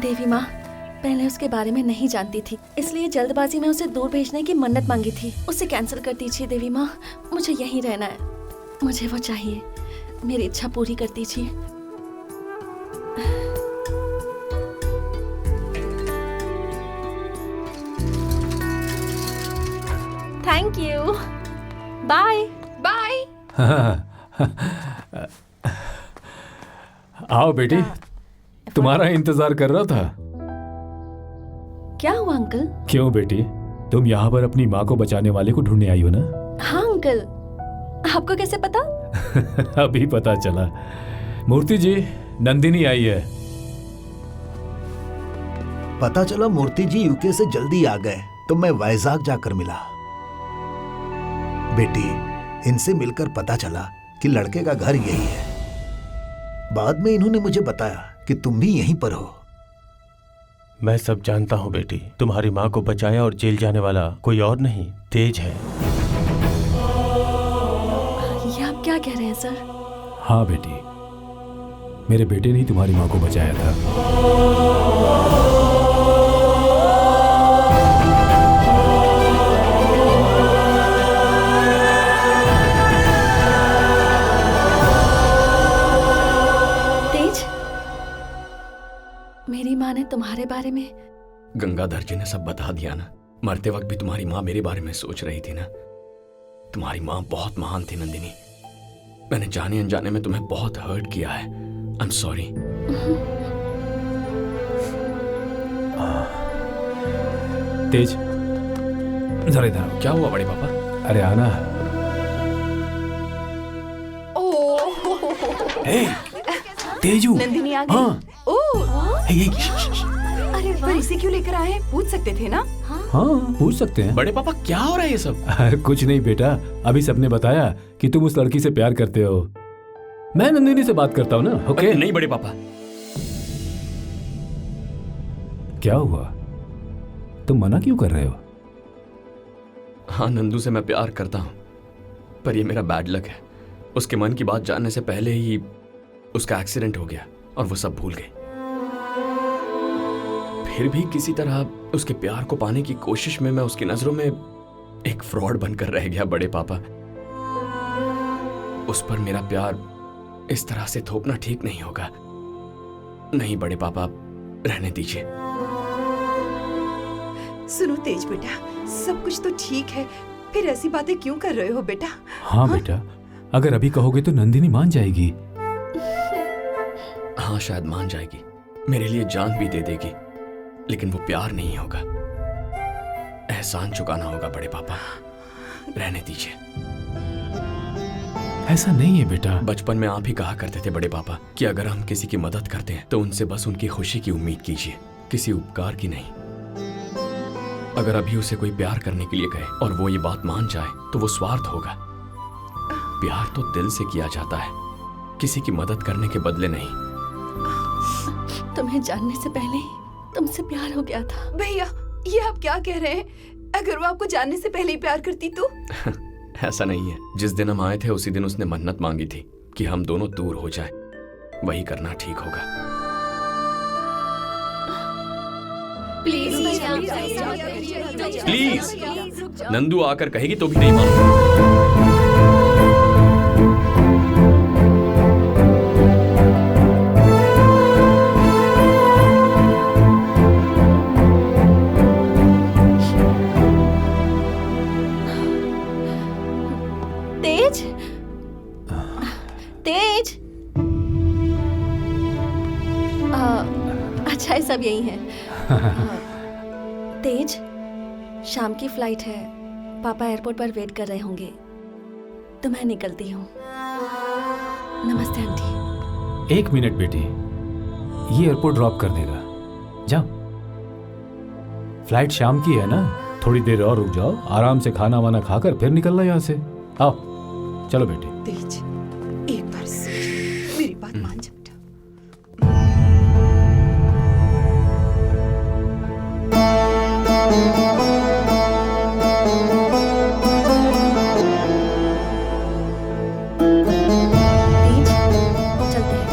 देवी माँ, पहले उसके बारे में नहीं जानती थी, इसलिए जल्दबाजी में उसे दूर भेजने की मन्नत मांगी थी। उसे कैंसिल कर दीजिए देवी माँ, मुझे यहीं रहना है। मुझे वो चाहिए, मेरी इच्छा पूरी कर दीजिए। Thank you. Bye bye. आओ बेटी, तुम्हारा इंतजार कर रहा था। क्या हुआ अंकल? क्यों बेटी, तुम यहाँ पर अपनी माँ को बचाने वाले को ढूंढने आई हो ना? हाँ अंकल, आपको कैसे पता? अभी पता चला। मूर्ति जी, नंदिनी आई है। पता चला मूर्ति जी यूके से जल्दी आ गए, तो मैं वाइजाग जाकर मिला। बेटी, इनसे मिलकर पता चला कि लड़के का घर यही है। बाद में इन्होंने मुझे बताया कि तुम भी यहीं पर हो। मैं सब जानता हूँ बेटी, तुम्हारी माँ को बचाया और जेल जाने वाला कोई और नहीं, तेज है। ये आप क्या कह रहे हैं सर? हाँ बेटी, मेरे बेटे ने ही तुम्हारी माँ को बचाया था। तेज, मेरी माँ ने तुम्हारे बारे में? गंगाधर जी ने सब बता दिया ना। मरते वक्त भी तुम्हारी माँ मेरे बारे में सोच रही थी ना। तुम्हारी माँ बहुत महान थी नंदिनी। मैंने जाने अनजाने में तुम्हें बहुत हर्ट किया है। I am sorry. तेज, जरा इधर आओ। क्या हुआ बड़े पापा? अरे आना। तेजू, नंदिनी आ गई। हाँ। अरे पर इसे क्यों लेकर आए? पूछ सकते थे ना। हाँ, पूछ सकते हैं। बड़े पापा क्या हो रहा है ये सब? कुछ नहीं बेटा, अभी सबने बताया कि तुम उस लड़की से प्यार करते हो। मैं नंदिनी से बात करता हूँ ना। ओके? नहीं बड़े पापा। क्या हुआ, तुम मना क्यों कर रहे हो? हाँ, नंदू से मैं प्यार करता हूँ, पर ये मेरा बैड लक है। उसके मन की बात जानने से पहले ही उसका एक्सीडेंट हो गया और वो सब भूल गई। फिर भी किसी तरह उसके प्यार को पाने की कोशिश में मैं उसकी नजरों में एक फ्रॉड बनकर रह गया बड़े पापा। उस पर मेरा प्यार इस तरह से थोपना ठीक नहीं होगा। नहीं बड़े पापा, रहने दीजिए। सुनो तेज बेटा, सब कुछ तो ठीक है, फिर ऐसी बातें क्यों कर रहे हो बेटा? हाँ बेटा, अगर अभी कहोगे तो नंदिनी मान जाएगी। हाँ, शायद मान जाएगी, मेरे लिए जान भी दे देगी, लेकिन वो प्यार नहीं होगा, एहसान चुकाना होगा बड़े पापा। रहने दीजिए। ऐसा नहीं है बेटा। बचपन में आप ही कहा करते थे बड़े पापा कि अगर हम किसी की मदद करते हैं तो उनसे बस उनकी खुशी की उम्मीद कीजिए, किसी उपकार की नहीं। अगर अभी उसे कोई प्यार करने के लिए कहे और वो ये बात मान जाए तो वो स्वार्थ होगा। प्यार तो दिल से किया जाता है, किसी की मदद करने के बदले नहीं। तुम्हें जानने से पहले ही तुमसे प्यार हो गया था। भैया, ये आप क्या कह रहे हैं? अगर वो आपको जानने से पहले ही प्यार करती तो? ऐसा नहीं है। जिस दिन हम आए थे उसी दिन उसने मन्नत मांगी थी कि हम दोनों दूर हो जाएं। वही करना ठीक होगा। प्लीज प्लीज, नंदू आकर कहेगी तो भी नहीं मानूंगा। तेज, तेज। अच्छा है, सब यही है। तेज, शाम की फ्लाइट है, पापा एयरपोर्ट पर वेट कर रहे होंगे, तो मैं निकलती हूँ। नमस्ते आंटी। 1 मिनट बेटी, ये एयरपोर्ट ड्रॉप कर देगा, जाओ। फ्लाइट शाम की है ना, थोड़ी देर और रुक जाओ, आराम से खाना वाना खाकर फिर निकलना यहाँ से। आओ, चलो बेटी। तेज, एक बार सोच, मेरी बात मान जा बेटा। तेज, चलते हैं।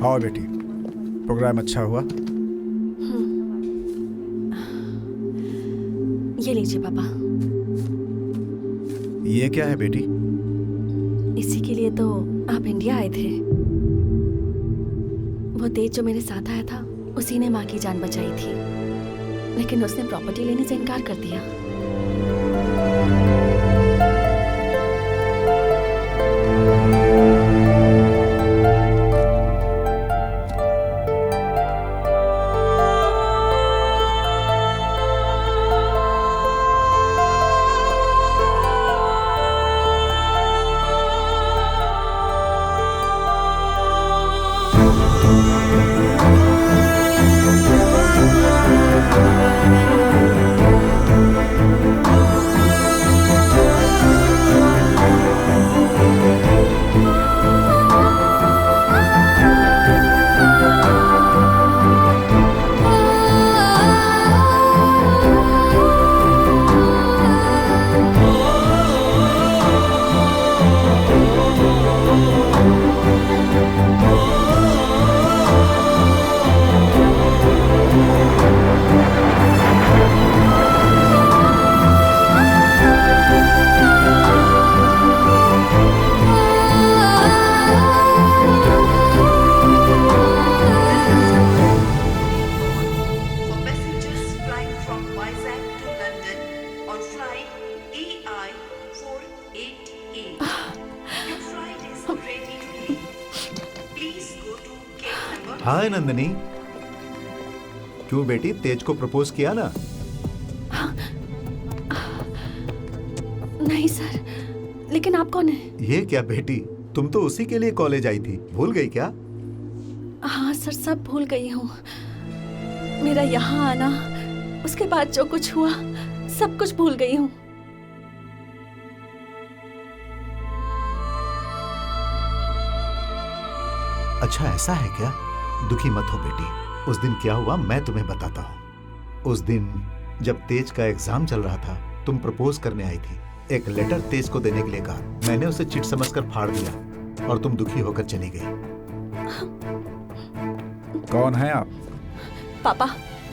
आओ बेटी, प्रोग्राम अच्छा हुआ? ये लीजिए पापा। ये क्या है बेटी? इसी के लिए तो आप इंडिया आए थे। वो तेज जो मेरे साथ आया था, उसी ने माँ की जान बचाई थी, लेकिन उसने प्रॉपर्टी लेने से इनकार कर दिया। For passengers flying from Vizag to London on flight EI 488. Your flight is ready to leave. Please go to gate number. हाय नंदिनी, क्यों बेटी, तेज को प्रपोज किया ना? नहीं सर, लेकिन आप कौन है? ये क्या बेटी, तुम तो उसी के लिए कॉलेज आई थी, भूल गई क्या? हाँ सर, सब भूल गई हूँ। मेरा यहाँ आना, उसके बाद जो कुछ हुआ, सब कुछ भूल गई हूँ। अच्छा ऐसा है क्या? दुखी मत हो बेटी, उस दिन क्या हुआ मैं तुम्हें बताता हूँ। उस दिन जब तेज का एग्जाम चल रहा था, तुम प्रपोज करने आई थी। एक लेटर तेज को देने के लिए कहा, मैंने उसे चिट समझकर फाड़ दिया और तुम दुखी होकर चली गई। कौन है आप? पापा,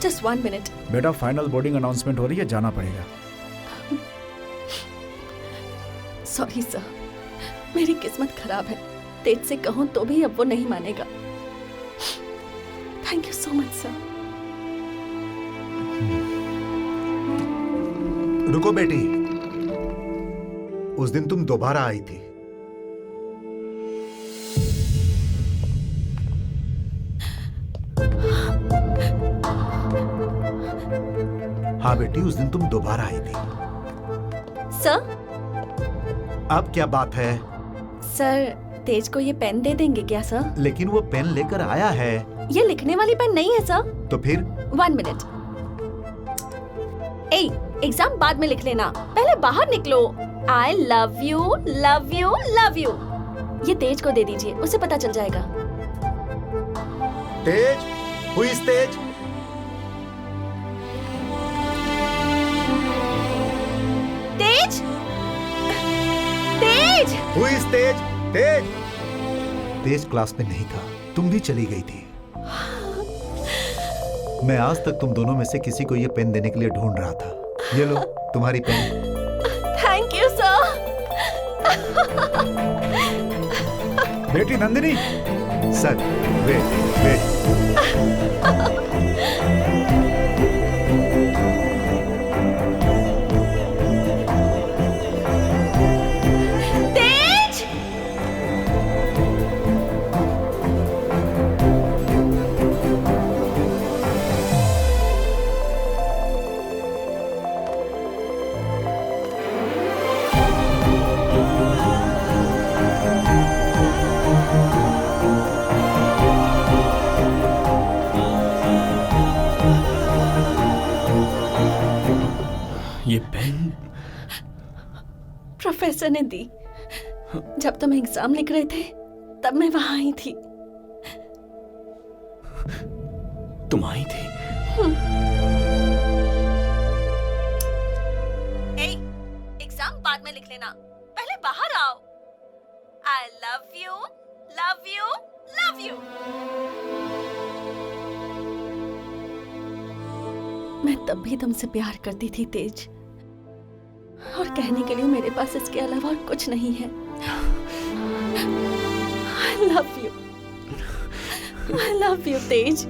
जस्ट 1 मिनट। बेटा, फाइनल बोर्डिंग अनाउंसमेंट हो रही है, जाना पड़ेगा। सॉरी सर, मेरी किस्मत खराब है। तेज से कहूँ तो भी अब वो नहीं मानेगा। Thank you so much sir. रुको बेटी, उस दिन तुम दोबारा आई थी। हाँ बेटी, उस दिन तुम दोबारा आई थी। सर? अब क्या बात है? सर, तेज को ये पेन दे देंगे क्या सर? लेकिन वो पेन लेकर आया है। ये लिखने वाली पेन नहीं है सर। तो फिर? 1 मिनट। एग्जाम बाद में लिख लेना, पहले बाहर निकलो। I love you, love you, love you। ये तेज को दे दीजिए, उसे पता चल जाएगा। तेज, who is Tej? Tej, Tej, Who is Tej? Tej, Tej class में नहीं था, तुम भी चली गई थी। मैं आज तक तुम दोनों में से किसी को ये पेन देने के लिए ढूंढ रहा था। ये लो तुम्हारी पेन। Thank you sir. बेटी Nandini. Sir, wait wait. Tej, ये पेन प्रोफेसर ने दी। जब तुम एग्जाम लिख रहे थे, तब मैं वहां आई थी। तुम आई थी? एग्जाम बाद में लिख लेना, पहले बाहर आओ। I love you, love you, love you. मैं तब भी तुमसे प्यार करती थी तेज, और कहने के लिए मेरे पास इसके अलावा और कुछ नहीं है। I love you. I love you, Tej.